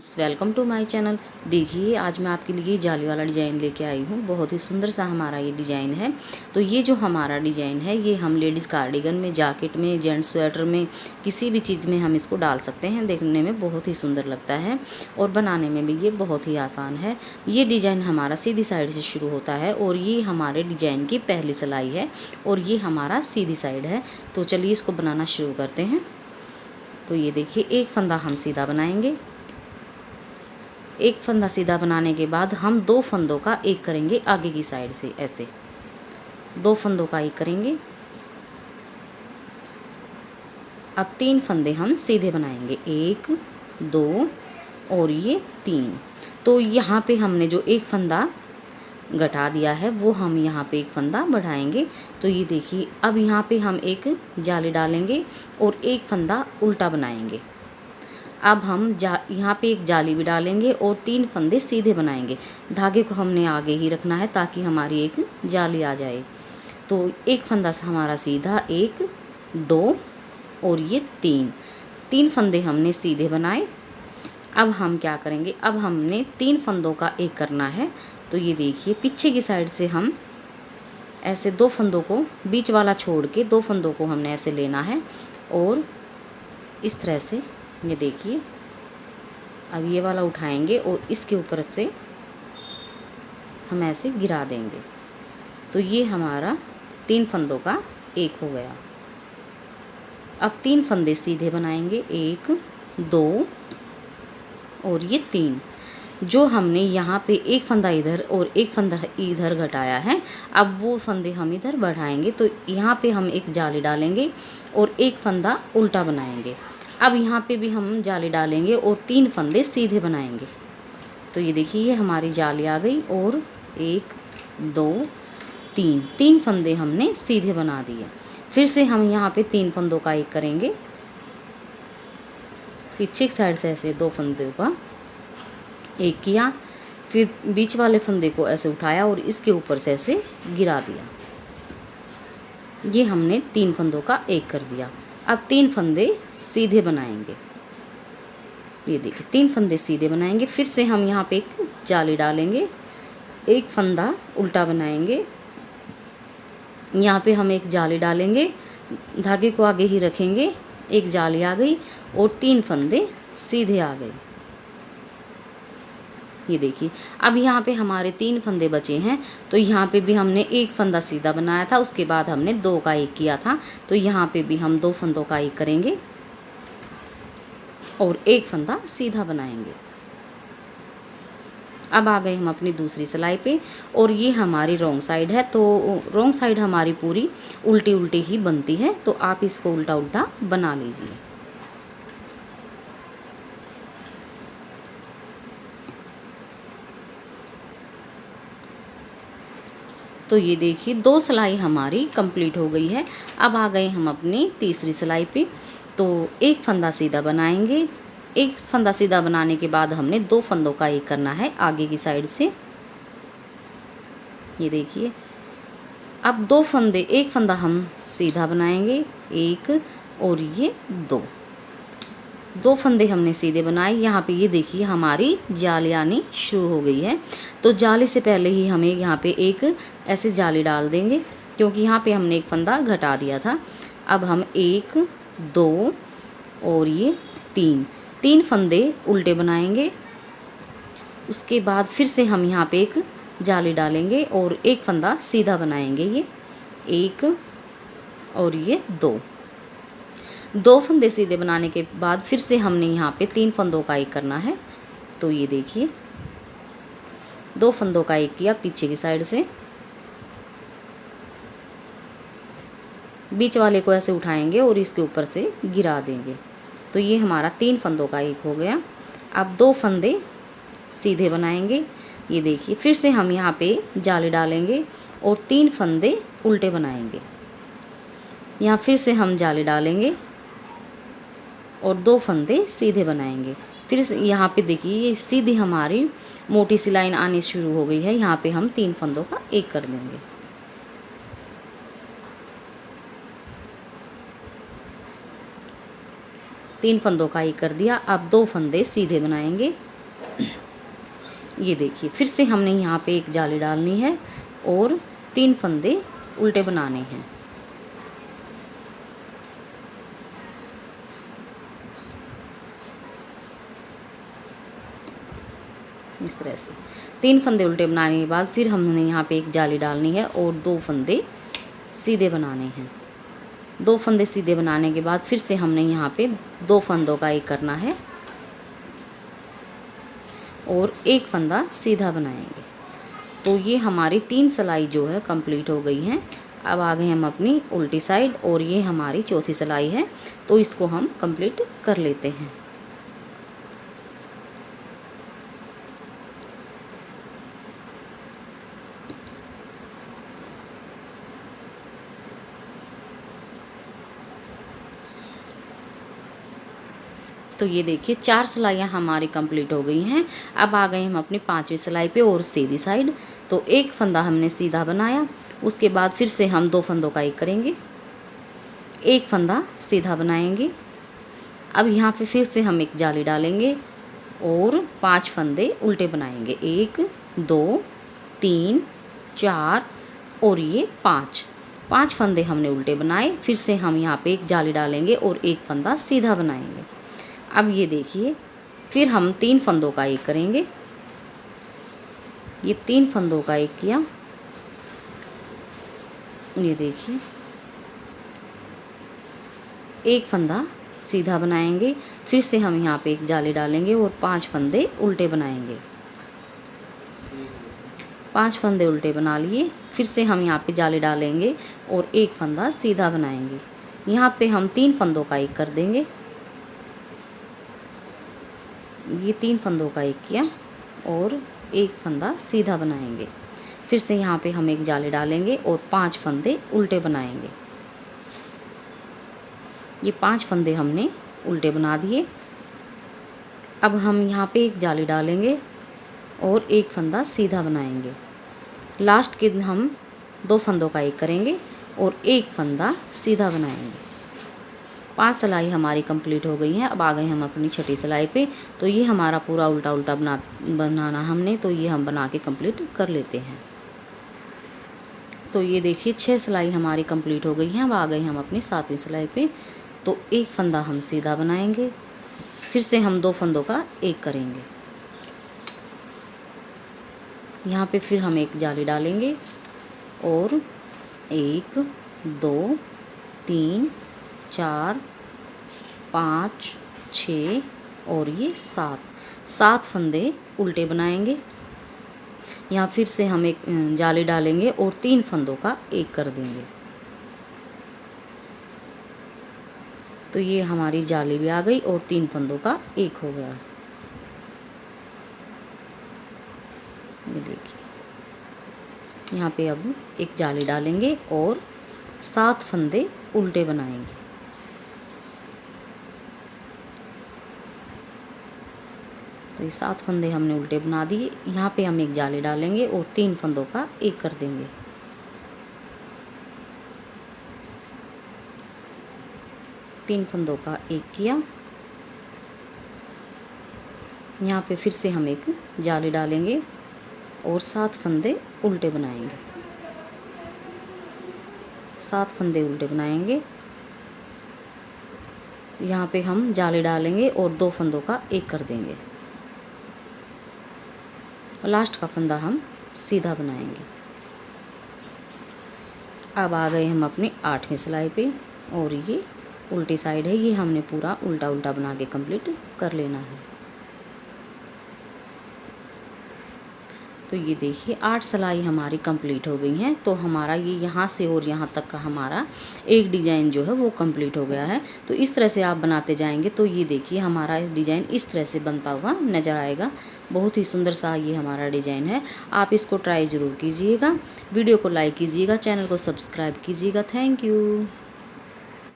Welcome to my channel. देखिए आज मैं आपके लिए जाली वाला डिज़ाइन लेके आई हूँ। बहुत ही सुंदर सा हमारा ये डिज़ाइन है। तो ये जो हमारा डिज़ाइन है ये हम लेडीज़ कार्डिगन में, जैकेट में, जेंट्स स्वेटर में, किसी भी चीज़ में हम इसको डाल सकते हैं। देखने में बहुत ही सुंदर लगता है और बनाने में भी ये बहुत ही आसान है। ये डिज़ाइन हमारा सीधी साइड से शुरू होता है और ये हमारे डिज़ाइन की पहली सिलाई है और ये हमारा सीधी साइड है। तो चलिए इसको बनाना शुरू करते हैं। तो ये देखिए एक फंदा हम सीधा बनाएंगे। एक फंदा सीधा बनाने के बाद हम दो फंदों का एक करेंगे आगे की साइड से, ऐसे दो फंदों का एक करेंगे। अब तीन फंदे हम सीधे बनाएंगे, एक, दो और ये तीन। तो यहाँ पे हमने जो एक फंदा घटा दिया है वो हम यहाँ पे एक फंदा बढ़ाएंगे। तो ये देखिए अब यहाँ पे हम एक जाली डालेंगे और एक फंदा उल्टा बनाएंगे। अब हम यहाँ पे एक जाली भी डालेंगे और तीन फंदे सीधे बनाएंगे। धागे को हमने आगे ही रखना है ताकि हमारी एक जाली आ जाए। तो एक फंदा हमारा सीधा, एक, दो और ये तीन फंदे हमने सीधे बनाए। अब हम क्या करेंगे, अब हमने तीन फंदों का एक करना है। तो ये देखिए पीछे की साइड से हम ऐसे दो फंदों को, बीच वाला छोड़ के दो फंदों को हमने ऐसे लेना है और इस तरह से ये देखिए अब ये वाला उठाएंगे और इसके ऊपर से हम ऐसे गिरा देंगे। तो ये हमारा तीन फंदों का एक हो गया। अब तीन फंदे सीधे बनाएंगे, एक, दो और ये तीन। जो हमने यहाँ पे एक फंदा इधर और एक फंदा इधर घटाया है, अब वो फंदे हम इधर बढ़ाएंगे। तो यहाँ पे हम एक जाली डालेंगे और एक फंदा उल्टा बनाएंगे। अब यहाँ पे भी हम जाली डालेंगे और तीन फंदे सीधे बनाएंगे। तो ये देखिए ये हमारी जाली आ गई और एक, दो, तीन फंदे हमने सीधे बना दिए। फिर से हम यहाँ पे तीन फंदों का एक करेंगे। पीछे की साइड से ऐसे दो फंदों का एक किया, फिर बीच वाले फंदे को ऐसे उठाया और इसके ऊपर से ऐसे गिरा दिया। ये हमने तीन फंदों का एक कर दिया। अब तीन फंदे सीधे बनाएंगे। ये देखिए तीन फंदे सीधे बनाएंगे। फिर से हम यहाँ पे एक जाली डालेंगे, एक फंदा उल्टा बनाएंगे। यहाँ पे हम एक जाली डालेंगे, धागे को आगे ही रखेंगे, एक जाली आ गई और तीन फंदे सीधे आ गए। ये देखिए अब यहाँ पे हमारे तीन फंदे बचे हैं। तो यहाँ पे भी हमने एक फंदा सीधा बनाया था, उसके बाद हमने दो का एक किया था। तो यहाँ पे भी हम दो फंदों का एक करेंगे और एक फंदा सीधा बनाएंगे। अब आ गए हम अपनी दूसरी सिलाई पे और ये हमारी रॉन्ग साइड है। तो रॉन्ग साइड हमारी पूरी उल्टी उल्टी ही बनती है, तो आप इसको उल्टा उल्टा बना लीजिए। तो ये देखिए दो सिलाई हमारी कंप्लीट हो गई है। अब आ गए हम अपनी तीसरी सिलाई पे। तो एक फंदा सीधा बनाएंगे। एक फंदा सीधा बनाने के बाद हमने दो फंदों का एक करना है आगे की साइड से। ये देखिए अब दो फंदे, एक फंदा हम सीधा बनाएंगे, एक और ये दो फंदे हमने सीधे बनाए। यहाँ पे ये देखिए हमारी जाली आनी शुरू हो गई है। तो जाली से पहले ही हमें यहाँ पे एक ऐसे जाली डाल देंगे, क्योंकि यहाँ पे हमने एक फंदा घटा दिया था। अब हम एक, दो और ये तीन फंदे उल्टे बनाएंगे। उसके बाद फिर से हम यहाँ पे एक जाली डालेंगे और एक फंदा सीधा बनाएंगे, ये एक और ये दो फंदे सीधे बनाने के बाद फिर से हमने यहाँ पे तीन फंदों का एक करना है। तो ये देखिए दो फंदों का एक किया पीछे की साइड से, बीच वाले को ऐसे उठाएंगे और इसके ऊपर से गिरा देंगे। तो ये हमारा तीन फंदों का एक हो गया। अब दो फंदे सीधे बनाएंगे। ये देखिए फिर से हम यहाँ पे जाली डालेंगे और तीन फंदे उल्टे बनाएंगे। यहाँ फिर से हम जाली डालेंगे और दो फंदे सीधे बनाएंगे। फिर यहाँ पे देखिए ये सीधी हमारी मोटी सी लाइन आनी शुरू हो गई है। यहाँ पे हम तीन फंदों का एक कर देंगे। तीन फंदों का एक कर दिया। अब दो फंदे सीधे बनाएंगे ये देखिए फिर से हमने यहाँ पे एक जाली डालनी है और 3 फंदे उल्टे बनाने हैं। इस तरह से 3 फंदे उल्टे बनाने के बाद फिर हमने यहाँ पे एक जाली डालनी है और 2 फंदे सीधे बनाने हैं। 2 फंदे सीधे बनाने के बाद फिर से हमने यहाँ पे 2 फंदों का एक करना है और 1 फंदा सीधा बनाएंगे। तो ये हमारी 3 सिलाई जो है कंप्लीट हो गई हैं। अब आ गए हम अपनी उल्टी साइड और ये हमारी चौथी सिलाई है, तो इसको हम कंप्लीट कर लेते हैं। तो ये देखिए 4 सिलाइयाँ हमारी कंप्लीट हो गई हैं। अब आ गए हम अपनी 5वीं सिलाई पे और सीधी साइड। तो 1 फंदा हमने सीधा बनाया, उसके बाद फिर से हम 2 फंदों का एक करेंगे, 1 फंदा सीधा बनाएंगे। अब यहाँ पे फिर से हम एक जाली डालेंगे और 5 फंदे उल्टे बनाएंगे, 1 2 3 4 और ये 5 फंदे हमने उल्टे बनाए। फिर से हम यहाँ पे एक जाली डालेंगे और 1 फंदा सीधा बनाएंगे। अब ये देखिए फिर हम 3 फंदों का एक करेंगे, ये 3 फंदों का एक किया। ये देखिए 1 फंदा सीधा बनाएंगे, फिर से हम यहाँ पे एक जाली डालेंगे और 5 फंदे उल्टे बनाएंगे। 5 फंदे उल्टे बना लिए, फिर से हम यहाँ पे जाली डालेंगे और 1 फंदा सीधा बनाएंगे। यहाँ पे हम 3 फंदों का एक कर देंगे, ये 3 फंदों का एक किया और 1 फंदा सीधा बनाएंगे। फिर से यहाँ पे हम एक जाली डालेंगे और 5 फंदे उल्टे बनाएंगे। ये 5 फंदे हमने उल्टे बना दिए। अब हम यहाँ पे एक जाली डालेंगे और 1 फंदा सीधा बनाएंगे। लास्ट के दिन हम 2 फंदों का एक करेंगे और 1 फंदा सीधा बनाएंगे। 5 सिलाई हमारी कंप्लीट हो गई हैं। अब आ गए हम अपनी छठी सिलाई पे। तो ये हमारा पूरा उल्टा उल्टा बनाना हमने, तो ये हम बना के कंप्लीट कर लेते हैं। तो ये देखिए 6 सिलाई हमारी कंप्लीट हो गई हैं। अब आ गए हम अपनी 7वीं सिलाई पे। तो 1 फंदा हम सीधा बनाएंगे, फिर से हम 2 फंदों का एक करेंगे। यहाँ पे फिर हम एक जाली डालेंगे और 1 2 3 4 5 6 और ये 7 फंदे उल्टे बनाएंगे। यहाँ फिर से हम एक जाली डालेंगे और 3 फंदों का एक कर देंगे। तो ये हमारी जाली भी आ गई और 3 फंदों का एक हो गया। ये देखिए यहाँ पे अब एक जाली डालेंगे और 7 फंदे उल्टे बनाएंगे। तो ये 7 फंदे हमने उल्टे बना दिए। यहाँ पे हम एक जाली डालेंगे और 3 फंदों का एक कर देंगे। तीन फंदों का एक किया। यहाँ पे फिर से हम एक जाली डालेंगे और 7 फंदे उल्टे बनाएंगे। 7 फंदे उल्टे बनाएंगे। यहाँ पे हम जाली डालेंगे और 2 फंदों का एक कर देंगे। लास्ट का फंदा हम सीधा बनाएंगे। अब आ गए हम अपनी 8वीं सिलाई पे और ये उल्टी साइड है, ये हमने पूरा उल्टा उल्टा बना के कंप्लीट कर लेना है। तो ये देखिए 8 सिलाई हमारी कंप्लीट हो गई हैं। तो हमारा ये यहाँ से और यहाँ तक का हमारा एक डिज़ाइन जो है वो कंप्लीट हो गया है। तो इस तरह से आप बनाते जाएंगे तो ये देखिए हमारा डिज़ाइन इस तरह से बनता हुआ नज़र आएगा। बहुत ही सुंदर सा ये हमारा डिज़ाइन है। आप इसको ट्राई ज़रूर कीजिएगा, वीडियो को लाइक कीजिएगा, चैनल को सब्सक्राइब कीजिएगा। Thank you.